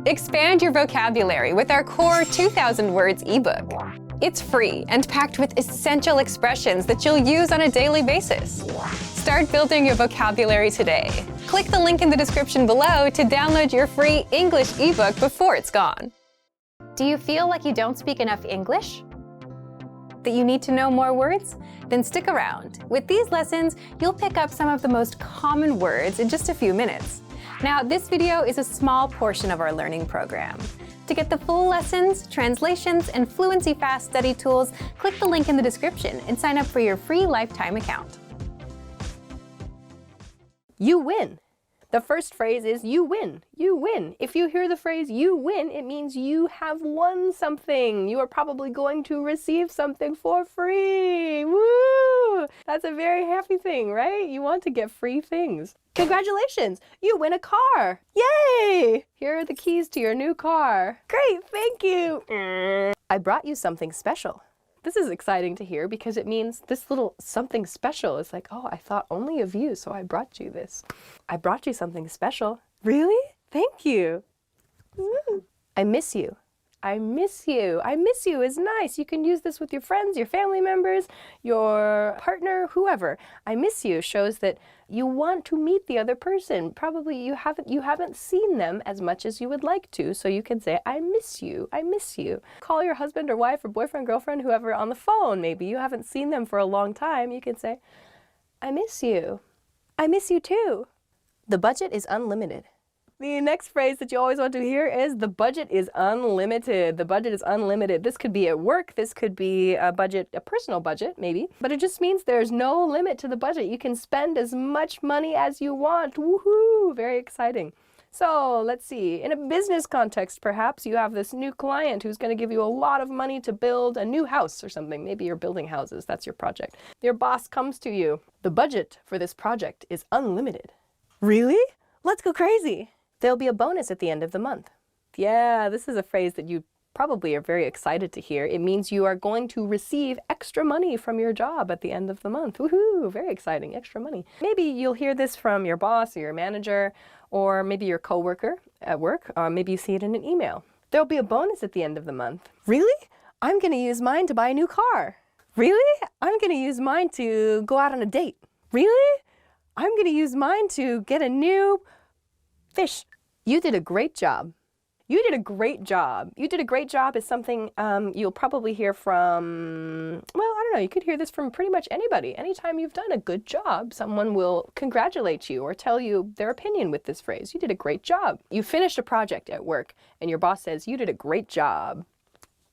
Expand your vocabulary with our core 2,000 words ebook. It's free and packed with essential expressions that you'll use on a daily basis. Start building your vocabulary today. Click the link in the description below to download your free English ebook before it's gone. Do you feel like you don't speak enough English? That you need to know more words? Then stick around. With these lessons, you'll pick up some of the most common words in just a few minutes. Now, this video is a small portion of our learning program. To get the full lessons, translations, and Fluency Fast study tools, click the link in the description and sign up for your free lifetime account. You win. The first phrase is you win. You win. If you hear the phrase you win, it means you have won something. You are probably going to receive something for free. Woo! That's a very happy thing, right? You want to get free things. Congratulations! You win a car! Yay! Here are the keys to your new car. Great, thank you! I brought you something special. This is exciting to hear because it means this little something special is like, oh, I thought only of you, so I brought you this. I brought you something special. Really? Thank you. I miss you. I miss you. I miss you is nice. You can use this with your friends, your family members, your partner, whoever. I miss you shows that you want to meet the other person. Probably you haven't seen them as much as you would like to, so you can say, I miss you. I miss you. Call your husband or wife or boyfriend, girlfriend, whoever on the phone. Maybe you haven't seen them for a long time. You can say, I miss you. I miss you too. The budget is unlimited. The next phrase that you always want to hear is the budget is unlimited. The budget is unlimited. This could be at work. This could be a budget, a personal budget maybe, but it just means there's no limit to the budget. You can spend as much money as you want. Woohoo! Very exciting. So let's see, in a business context, perhaps you have this new client who's going to give you a lot of money to build a new house or something. Maybe you're building houses. That's your project. Your boss comes to you. The budget for this project is unlimited. Really? Let's go crazy. There'll be a bonus at the end of the month. Yeah, this is a phrase that you probably are very excited to hear. It means you are going to receive extra money from your job at the end of the month. Woohoo, very exciting, extra money. Maybe you'll hear this from your boss or your manager, or maybe your coworker at work, or maybe you see it in an email. There'll be a bonus at the end of the month. Really? I'm going to use mine to buy a new car. Really? I'm going to use mine to go out on a date. Really? I'm going to use mine to get a new fish. You did a great job. You did a great job. You did a great job is something you'll probably hear from, well, I don't know, you could hear this from pretty much anybody. Anytime you've done a good job, someone will congratulate you or tell you their opinion with this phrase. You did a great job. You finished a project at work and your boss says, you did a great job.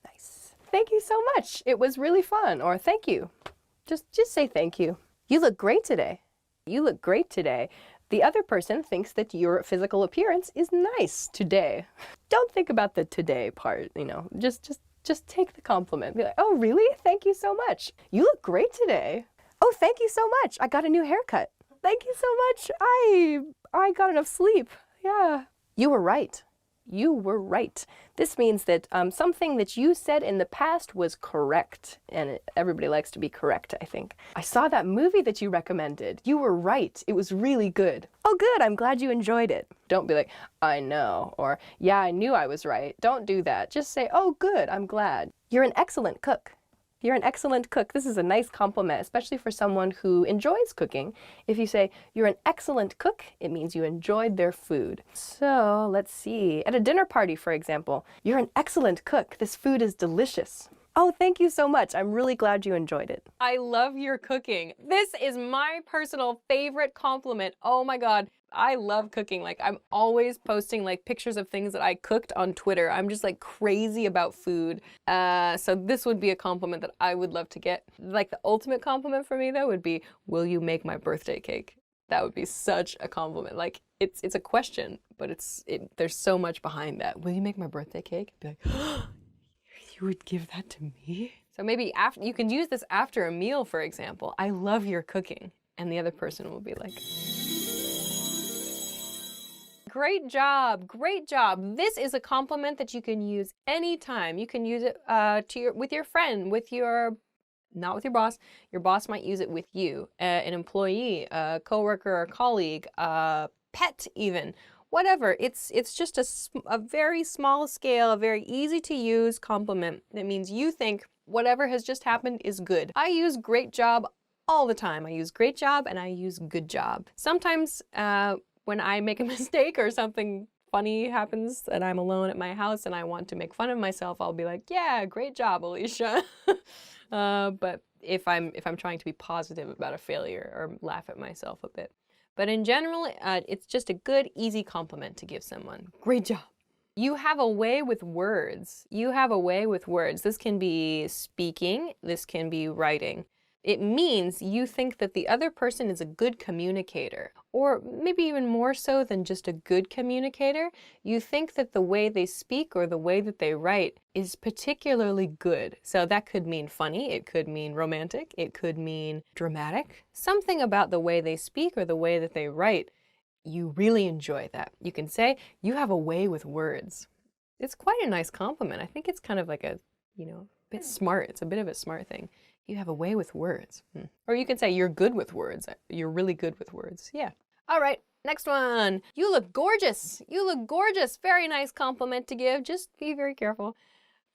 Nice. Thank you so much. It was really fun. Or thank you. Just say thank you. You look great today. You look great today. The other person thinks that your physical appearance is nice today. Don't think about the today part, you know, just take the compliment. Be like, oh, really? Thank you so much. You look great today. Oh, thank you so much. I got a new haircut. Thank you so much. I got enough sleep. Yeah. You were right. You were right. This means that something that you said in the past was correct. And everybody likes to be correct, I think. I saw that movie that you recommended. You were right. It was really good. Oh, good. I'm glad you enjoyed it. Don't be like, I know, or yeah, I knew I was right. Don't do that. Just say, oh, good. I'm glad. You're an excellent cook. You're an excellent cook. This is a nice compliment, especially for someone who enjoys cooking. If you say, you're an excellent cook, it means you enjoyed their food. So let's see. At a dinner party, for example, you're an excellent cook. This food is delicious. Oh, thank you so much. I'm really glad you enjoyed it. I love your cooking. This is my personal favorite compliment. Oh my God. I love cooking. Like, I'm always posting like pictures of things that I cooked on Twitter. I'm just like crazy about food. So this would be a compliment that I would love to get. Like the ultimate compliment for me though would be, will you make my birthday cake? That would be such a compliment. Like it's a question, but there's so much behind that. Will you make my birthday cake? I'd be like, oh, you would give that to me? So maybe after, you can use this after a meal, for example. I love your cooking. And the other person will be like, great job, great job. This is a compliment that you can use anytime. You can use it with your friend, not with your boss. Your boss might use it with you, an employee, a coworker, a colleague, a pet even. whatever. It's just a very small scale, a very easy to use compliment. That means you think whatever has just happened is good. I use great job all the time. I use great job and I use good job. Sometimes when I make a mistake or something funny happens and I'm alone at my house and I want to make fun of myself, I'll be like, yeah, great job, Alicia. But if I'm trying to be positive about a failure or laugh at myself a bit. But in general, it's just a good, easy compliment to give someone. Great job. You have a way with words. You have a way with words. This can be speaking. This can be writing. It means you think that the other person is a good communicator, or maybe even more so than just a good communicator. You think that the way they speak or the way that they write is particularly good. So that could mean funny, it could mean romantic, it could mean dramatic. Something about the way they speak or the way that they write, you really enjoy that. You can say, you have a way with words. It's quite a nice compliment. I think it's kind of like a, bit smart. It's a bit of a smart thing. You have a way with words. Or you can say you're good with words. You're really good with words. Yeah. All right, next one. You look gorgeous. You look gorgeous. Very nice compliment to give. Just be very careful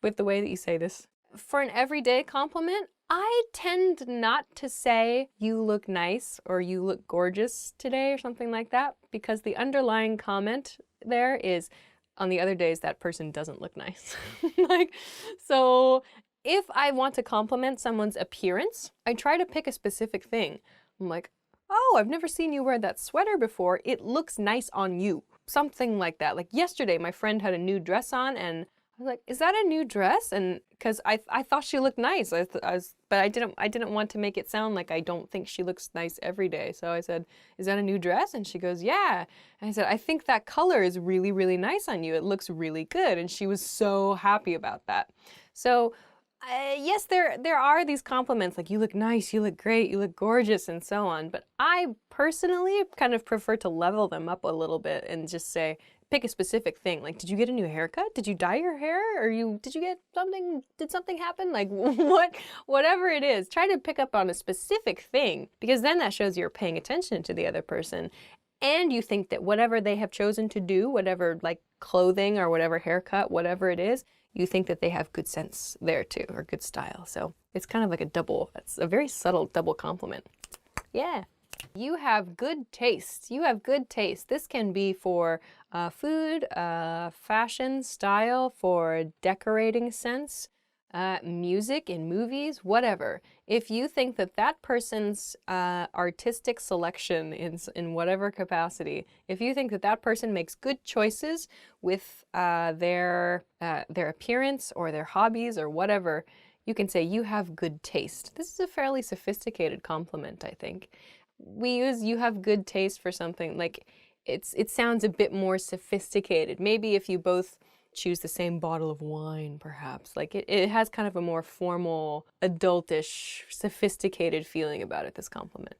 with the way that you say this. For an everyday compliment, I tend not to say you look nice or you look gorgeous today or something like that, because the underlying comment there is on the other days that person doesn't look nice. So if I want to compliment someone's appearance, I try to pick a specific thing. I'm like, oh, I've never seen you wear that sweater before. It looks nice on you. Something like that. Like yesterday, my friend had a new dress on and I was like, is that a new dress? And because I thought she looked nice, but I didn't want to make it sound like I don't think she looks nice every day. So I said, is that a new dress? And she goes, yeah. And I said, I think that color is really, really nice on you. It looks really good. And she was so happy about that. So yes, there are these compliments like you look nice, you look great, you look gorgeous, and so on. But I personally kind of prefer to level them up a little bit and just say, pick a specific thing. Like, did you get a new haircut? Did you dye your hair? Or did you get something? Did something happen? Like whatever it is, try to pick up on a specific thing, because then that shows you're paying attention to the other person. And you think that whatever they have chosen to do, whatever like clothing or whatever haircut, whatever it is, you think that they have good sense there too, or good style. So it's kind of like it's a very subtle double compliment. Yeah. You have good taste. You have good taste. This can be for food, fashion, style, for decorating sense, music in movies, whatever. If you think that that person's artistic selection in whatever capacity, if you think that that person makes good choices with their appearance or their hobbies or whatever, you can say you have good taste. This is a fairly sophisticated compliment, I think. We use you have good taste for something like it sounds a bit more sophisticated. Maybe if you both choose the same bottle of wine, perhaps. Like it has kind of a more formal, adultish, sophisticated feeling about it, this compliment.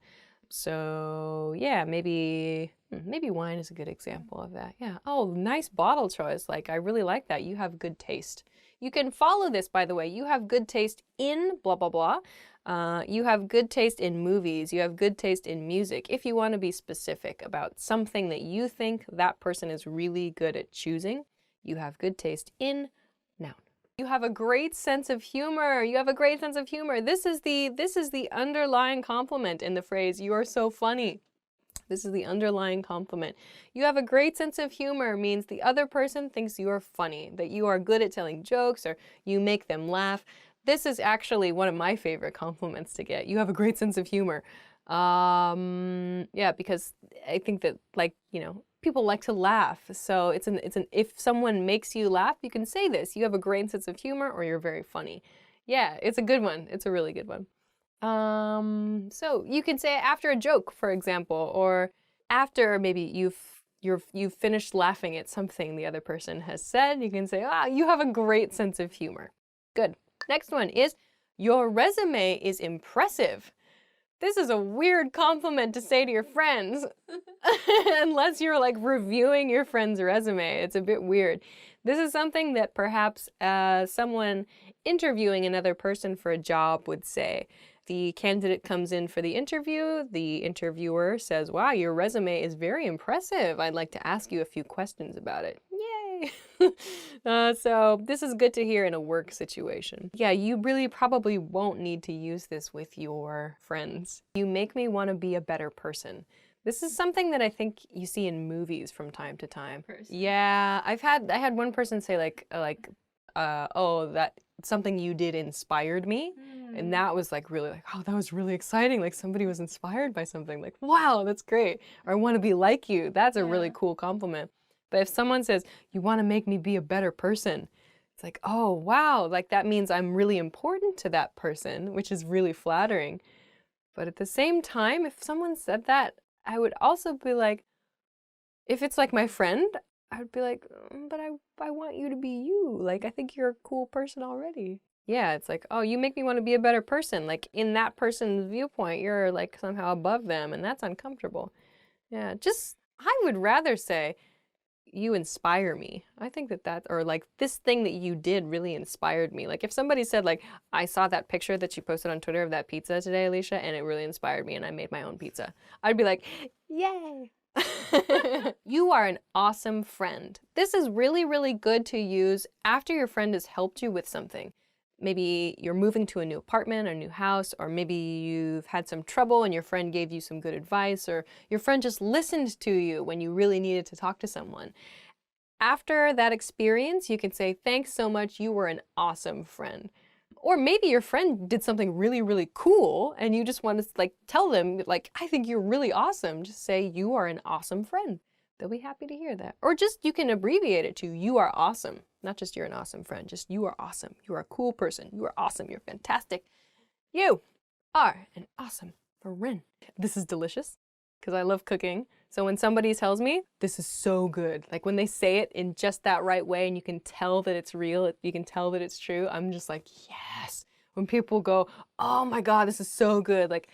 So yeah, maybe wine is a good example of that. Yeah. Oh, nice bottle choice. Like, I really like that. You have good taste. You can follow this, by the way. You have good taste in blah, blah, blah. You have good taste in movies. You have good taste in music. If you want to be specific about something that you think that person is really good at choosing, you have good taste in noun. You have a great sense of humor. You have a great sense of humor. This is the underlying compliment in the phrase, you are so funny. This is the underlying compliment. You have a great sense of humor means the other person thinks you are funny, that you are good at telling jokes or you make them laugh. This is actually one of my favorite compliments to get. You have a great sense of humor. Yeah, because I think that, like, people like to laugh. So if someone makes you laugh, you can say this. You have a great sense of humor or you're very funny. Yeah, it's a good one. It's a really good one. So you can say it after a joke, for example, or after maybe you've finished laughing at something the other person has said. You can say, you have a great sense of humor. Good. Next one is, your resume is impressive. This is a weird compliment to say to your friends, unless you're like reviewing your friend's resume. It's a bit weird. This is something that perhaps someone interviewing another person for a job would say. The candidate comes in for the interview. The interviewer says, wow, your resume is very impressive. I'd like to ask you a few questions about it. Yay! So this is good to hear in a work situation. Yeah, you really probably won't need to use this with your friends. You make me want to be a better person. This is something that I think you see in movies from time to time. Yeah, I had one person say oh, that something you did inspired me. And that was like really like, oh, that was really exciting. Like somebody was inspired by something. Like, wow, that's great. Or I want to be like you. That's a really cool compliment. But if someone says, you want to make me be a better person, it's like, oh, wow. Like that means I'm really important to that person, which is really flattering. But at the same time, if someone said that, I would also be like, if it's like my friend, I would be like, but I want you to be you. Like, I think you're a cool person already. Yeah, it's like, oh, you make me want to be a better person. Like, in that person's viewpoint, you're like somehow above them, and that's uncomfortable. Yeah, I would rather say, you inspire me. I think or like, this thing that you did really inspired me. Like, if somebody said, like, I saw that picture that you posted on Twitter of that pizza today, Alicia, and it really inspired me, and I made my own pizza. I'd be like, yay! You are an awesome friend. This is really, really good to use after your friend has helped you with something. Maybe you're moving to a new apartment or a new house, or maybe you've had some trouble and your friend gave you some good advice, or your friend just listened to you when you really needed to talk to someone. After that experience, you can say, thanks so much, you were an awesome friend. Or maybe your friend did something really, really cool and you just want to like tell them, like, I think you're really awesome. Just say, you are an awesome friend. They'll be happy to hear that. Or just, you can abbreviate it to, you are awesome. Not just you're an awesome friend, just you are awesome. You are a cool person. You are awesome. You're fantastic. You are an awesome friend. This is delicious because I love cooking. So when somebody tells me, this is so good, like when they say it in just that right way and you can tell that it's real, you can tell that it's true, I'm just like, yes. When people go, oh my God, this is so good. Like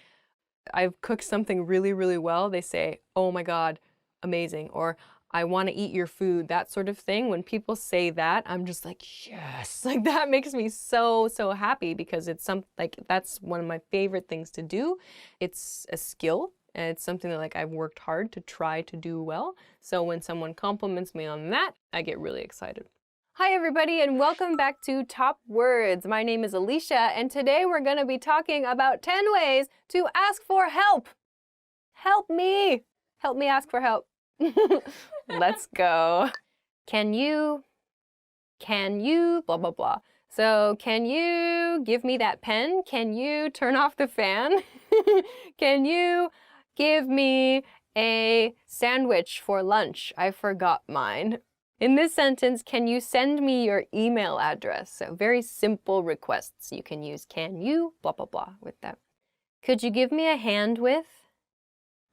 I've cooked something really, really well. They say, oh my God, amazing. Or I want to eat your food, that sort of thing. When people say that, I'm just like, yes, like that makes me so, so happy because it's that's one of my favorite things to do. It's a skill and it's something that like I've worked hard to try to do well. So when someone compliments me on that, I get really excited. Hi everybody and welcome back to Top Words. My name is Alicia and today we're going to be talking about 10 ways to ask for help. Help me. Help me ask for help. Let's go. Can you, blah, blah, blah. So can you give me that pen? Can you turn off the fan? Can you give me a sandwich for lunch? I forgot mine. In this sentence, can you send me your email address? So very simple requests. You can use can you, blah, blah, blah with that. Could you give me a hand with?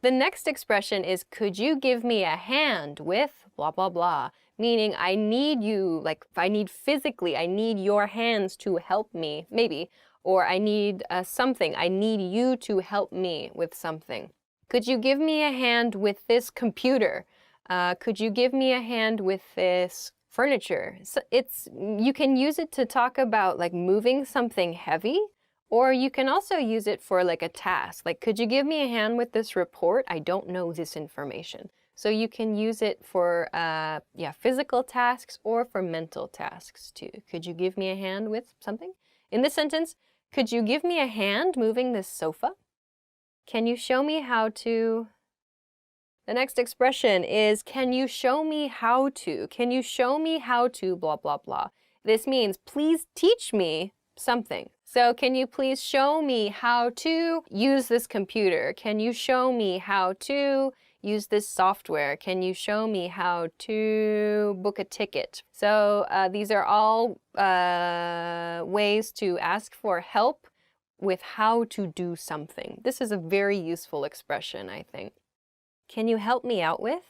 The next expression is, could you give me a hand with blah, blah, blah, meaning I need you, like I need your hands to help me, maybe, or I need something, I need you to help me with something. Could you give me a hand with this computer? Could you give me a hand with this furniture? So you can use it to talk about like moving something heavy. Or you can also use it for like a task. Like, could you give me a hand with this report? I don't know this information. So you can use it for physical tasks or for mental tasks too. Could you give me a hand with something? In this sentence, could you give me a hand moving this sofa? Can you show me how to? The next expression is, can you show me how to? Can you show me how to blah, blah, blah? This means, please teach me something. So can you please show me how to use this computer? Can you show me how to use this software? Can you show me how to book a ticket? So these are all ways to ask for help with how to do something. This is a very useful expression, I think. Can you help me out with?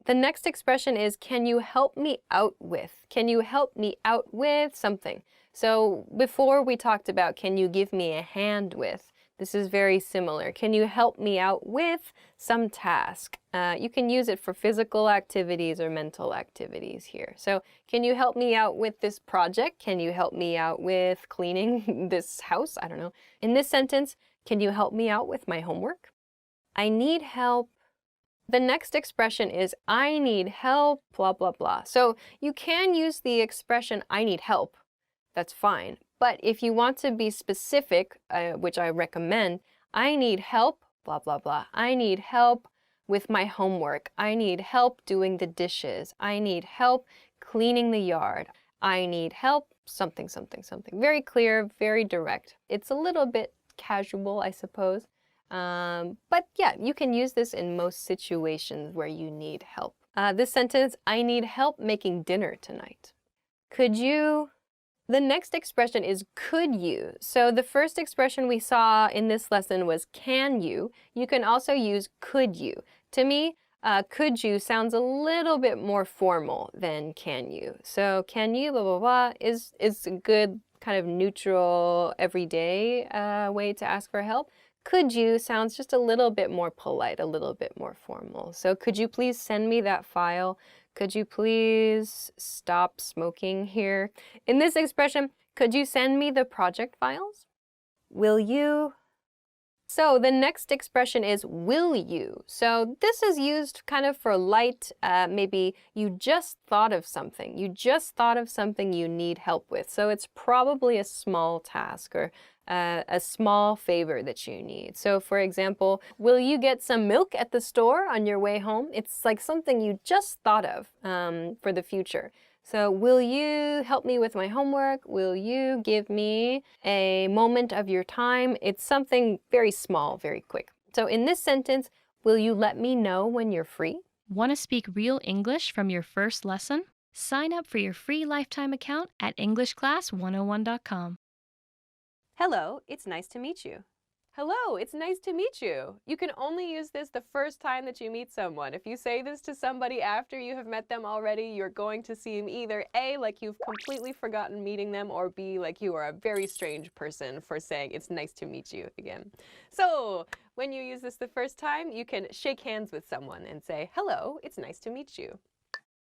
The next expression is, can you help me out with? Can you help me out with something? So before we talked about, can you give me a hand with? This is very similar. Can you help me out with some task? You can use it for physical activities or mental activities here. So, can you help me out with this project? Can you help me out with cleaning this house? I don't know. In this sentence, can you help me out with my homework? I need help. The next expression is I need help, blah, blah, blah. So you can use the expression I need help. That's fine. But if you want to be specific, which I recommend, I need help, blah, blah, blah. I need help with my homework. I need help doing the dishes. I need help cleaning the yard. I need help, something, something, something. Very clear, very direct. It's a little bit casual, I suppose. But yeah, you can use this in most situations where you need help. This sentence, I need help making dinner tonight. Could you? The next expression is could you. So the first expression we saw in this lesson was can you. You can also use could you. To me, could you sounds a little bit more formal than can you. So can you, blah, blah, blah, is a good kind of neutral, everyday way to ask for help. Could you sounds just a little bit more polite, a little bit more formal. So could you please send me that file? Could you please stop smoking here? In this expression, could you send me the project files? Will you? So the next expression is will you. So this is used kind of for light, maybe you just thought of something. You just thought of something you need help with. So it's probably a small task or a small favor that you need. So for example, will you get some milk at the store on your way home? It's like something you just thought of for the future. So will you help me with my homework? Will you give me a moment of your time? It's something very small, very quick. So in this sentence, will you let me know when you're free? Want to speak real English from your first lesson? Sign up for your free lifetime account at EnglishClass101.com. Hello, it's nice to meet you. Hello, it's nice to meet you. You can only use this the first time that you meet someone. If you say this to somebody after you have met them already, you're going to seem either A, like you've completely forgotten meeting them, or B, like you are a very strange person for saying it's nice to meet you again. So, when you use this the first time, you can shake hands with someone and say, hello, it's nice to meet you.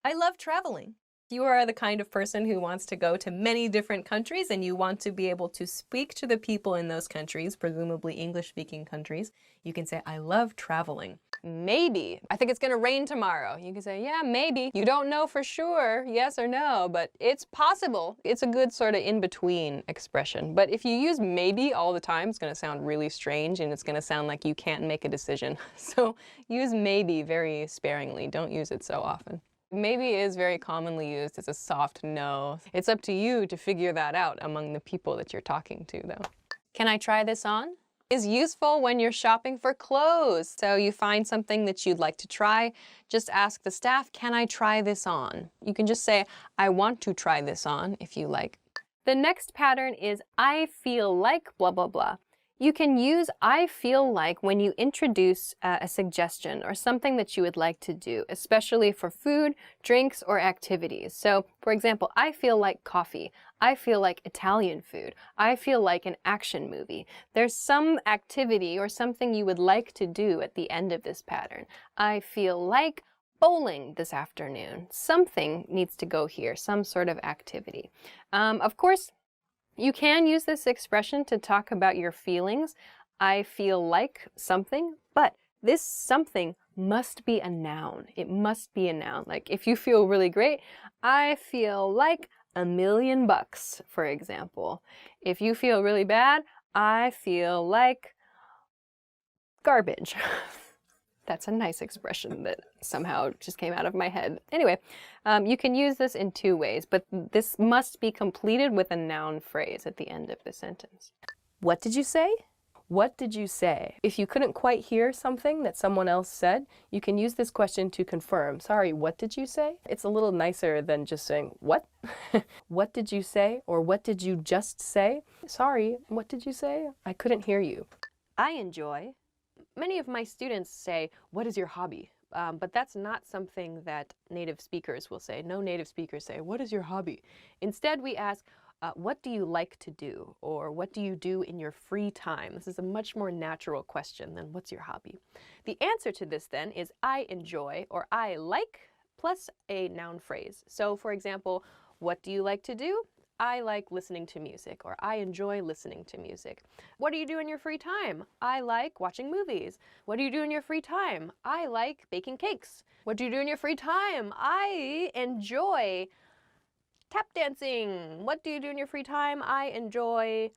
I love traveling. You are the kind of person who wants to go to many different countries and you want to be able to speak to the people in those countries, presumably English-speaking countries. You can say, I love traveling. Maybe. I think it's going to rain tomorrow. You can say, yeah, maybe. You don't know for sure, yes or no, but it's possible. It's a good sort of in-between expression. But if you use maybe all the time, it's going to sound really strange and it's going to sound like you can't make a decision. So use maybe very sparingly. Don't use it so often. Maybe is very commonly used as a soft no. It's up to you to figure that out among the people that you're talking to, though. Can I try this on? Is useful when you're shopping for clothes. So you find something that you'd like to try, just ask the staff, can I try this on? You can just say, I want to try this on, if you like. The next pattern is I feel like blah, blah, blah. You can use I feel like when you introduce a suggestion or something that you would like to do, especially for food, drinks, or activities. So, for example, I feel like coffee. I feel like Italian food. I feel like an action movie. There's some activity or something you would like to do at the end of this pattern. I feel like bowling this afternoon. Something needs to go here, some sort of activity. Of course, you can use this expression to talk about your feelings. I feel like something, but this something must be a noun. It must be a noun. Like if you feel really great, I feel like $1,000,000, for example. If you feel really bad, I feel like garbage. That's a nice expression that somehow just came out of my head. Anyway, you can use this in two ways, but this must be completed with a noun phrase at the end of the sentence. What did you say? What did you say? If you couldn't quite hear something that someone else said, you can use this question to confirm. Sorry, what did you say? It's a little nicer than just saying, what? What did you say? Or what did you just say? Sorry, what did you say? I couldn't hear you. I enjoy. Many of my students say, what is your hobby? But that's not something that native speakers will say. No native speakers say, what is your hobby? Instead, we ask, What do you like to do? Or what do you do in your free time? This is a much more natural question than what's your hobby? The answer to this then is I enjoy or I like plus a noun phrase. So for example, what do you like to do? I like listening to music, or I enjoy listening to music. What do you do in your free time? I like watching movies. What do you do in your free time? I like baking cakes. What do you do in your free time? I enjoy tap dancing. What do you do in your free time? I enjoy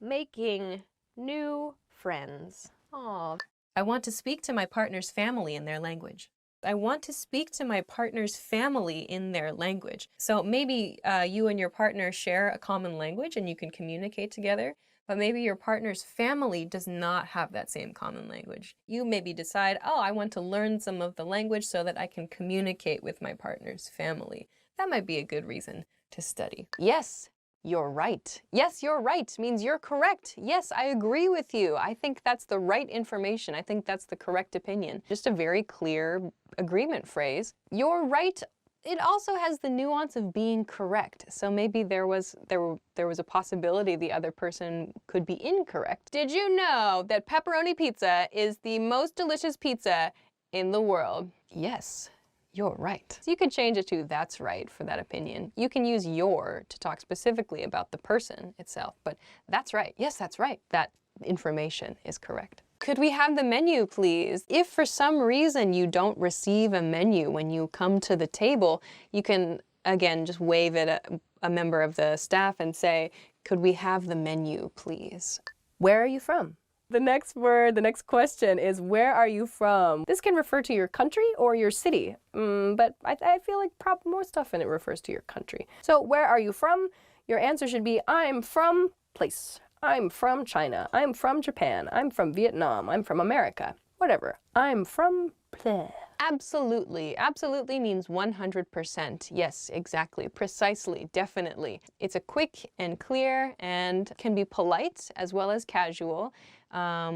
making new friends. Aw. I want to speak to my partner's family in their language. I want to speak to my partner's family in their language. So maybe you and your partner share a common language and you can communicate together, but maybe your partner's family does not have that same common language. You maybe decide, oh, I want to learn some of the language so that I can communicate with my partner's family. That might be a good reason to study. Yes, you're right. Yes, you're right means you're correct. Yes, I agree with you. I think that's the right information. I think that's the correct opinion. Just a very clear agreement phrase. You're right. It also has the nuance of being correct. So maybe there was a possibility the other person could be incorrect. Did you know that pepperoni pizza is the most delicious pizza in the world? Yes. You're right. So you could change it to that's right for that opinion. You can use your to talk specifically about the person itself, but that's right. Yes, that's right. That information is correct. Could we have the menu, please? If for some reason you don't receive a menu when you come to the table, you can, again, just wave at a member of the staff and say, could we have the menu, please? Where are you from? The next word, the next question is, where are you from? This can refer to your country or your city, but I feel like more stuff in it refers to your country. So where are you from? Your answer should be, I'm from place. I'm from China. I'm from Japan. I'm from Vietnam. I'm from America. Whatever. I'm from place. Absolutely. Absolutely means 100%. Yes, exactly. Precisely. Definitely. It's a quick and clear and can be polite as well as casual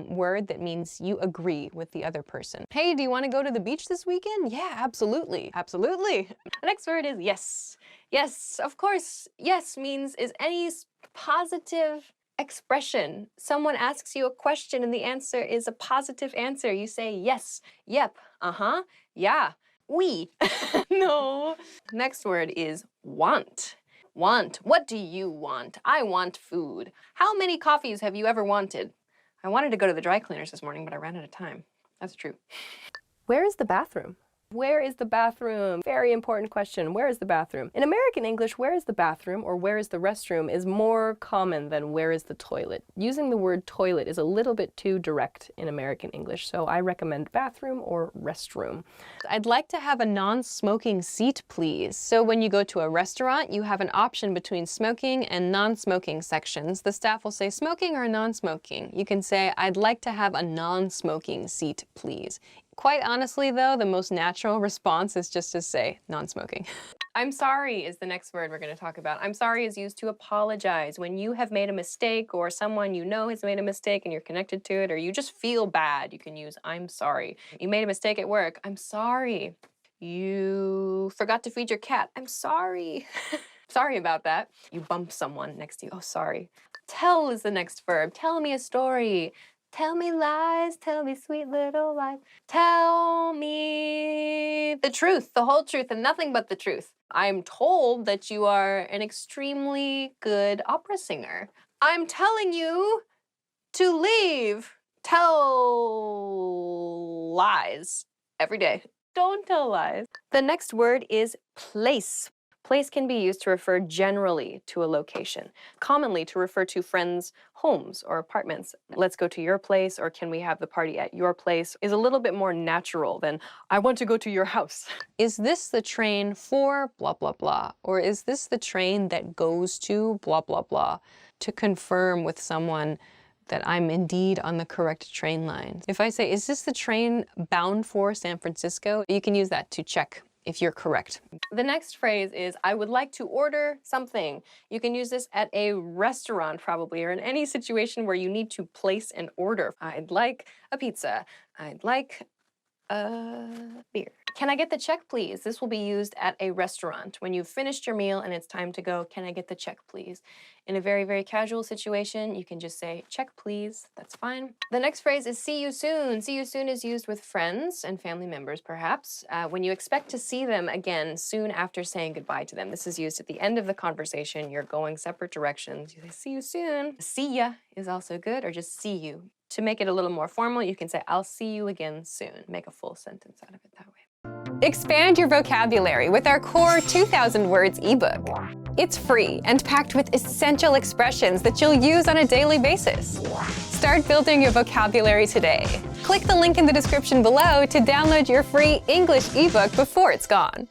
word that means you agree with the other person. Hey, do you want to go to the beach this weekend? Yeah, absolutely. Absolutely. The next word is yes. Yes, of course. Yes means is any positive expression. Someone asks you a question and the answer is a positive answer. You say yes, yep, uh-huh, yeah, oui. No. Next word is want. Want. What do you want? I want food. How many coffees have you ever wanted? I wanted to go to the dry cleaners this morning, but I ran out of time. That's true. Where is the bathroom? Where is the bathroom? Very important question. Where is the bathroom? In American English, where is the bathroom or where is the restroom is more common than where is the toilet. Using the word toilet is a little bit too direct in American English, so I recommend bathroom or restroom. I'd like to have a non-smoking seat, please. So when you go to a restaurant, you have an option between smoking and non-smoking sections. The staff will say smoking or non-smoking. You can say, I'd like to have a non-smoking seat, please. Quite honestly, though, the most natural response is just to say non-smoking. I'm sorry is the next word we're going to talk about. I'm sorry is used to apologize. When you have made a mistake or someone you know has made a mistake and you're connected to it or you just feel bad, you can use I'm sorry. You made a mistake at work. I'm sorry. You forgot to feed your cat. I'm sorry. Sorry about that. You bump someone next to you. Oh, sorry. Tell is the next verb. Tell me a story. Tell me lies, tell me sweet little lies. Tell me the truth, the whole truth, and nothing but the truth. I'm told that you are an extremely good opera singer. I'm telling you to leave. Tell lies every day. Don't tell lies. The next word is place. Place can be used to refer generally to a location, commonly to refer to friends' homes or apartments. Let's go to your place, or can we have the party at your place, is a little bit more natural than I want to go to your house. Is this the train for blah, blah, blah? Or is this the train that goes to blah, blah, blah? To confirm with someone that I'm indeed on the correct train line. If I say, is this the train bound for San Francisco? You can use that to check if you're correct. The next phrase is, I would like to order something. You can use this at a restaurant probably, or in any situation where you need to place an order. I'd like a pizza. I'd like beer. Can I get the check, please? This will be used at a restaurant. When you've finished your meal and it's time to go, can I get the check, please? In a very, very casual situation, you can just say, check, please. That's fine. The next phrase is see you soon. See you soon is used with friends and family members, perhaps, when you expect to see them again soon after saying goodbye to them. This is used at the end of the conversation. You're going separate directions. You say, see you soon. See ya is also good, or just see you. To make it a little more formal, you can say, I'll see you again soon. Make a full sentence out of it that way. Expand your vocabulary with our core 2,000 words ebook. It's free and packed with essential expressions that you'll use on a daily basis. Start building your vocabulary today. Click the link in the description below to download your free English ebook before it's gone.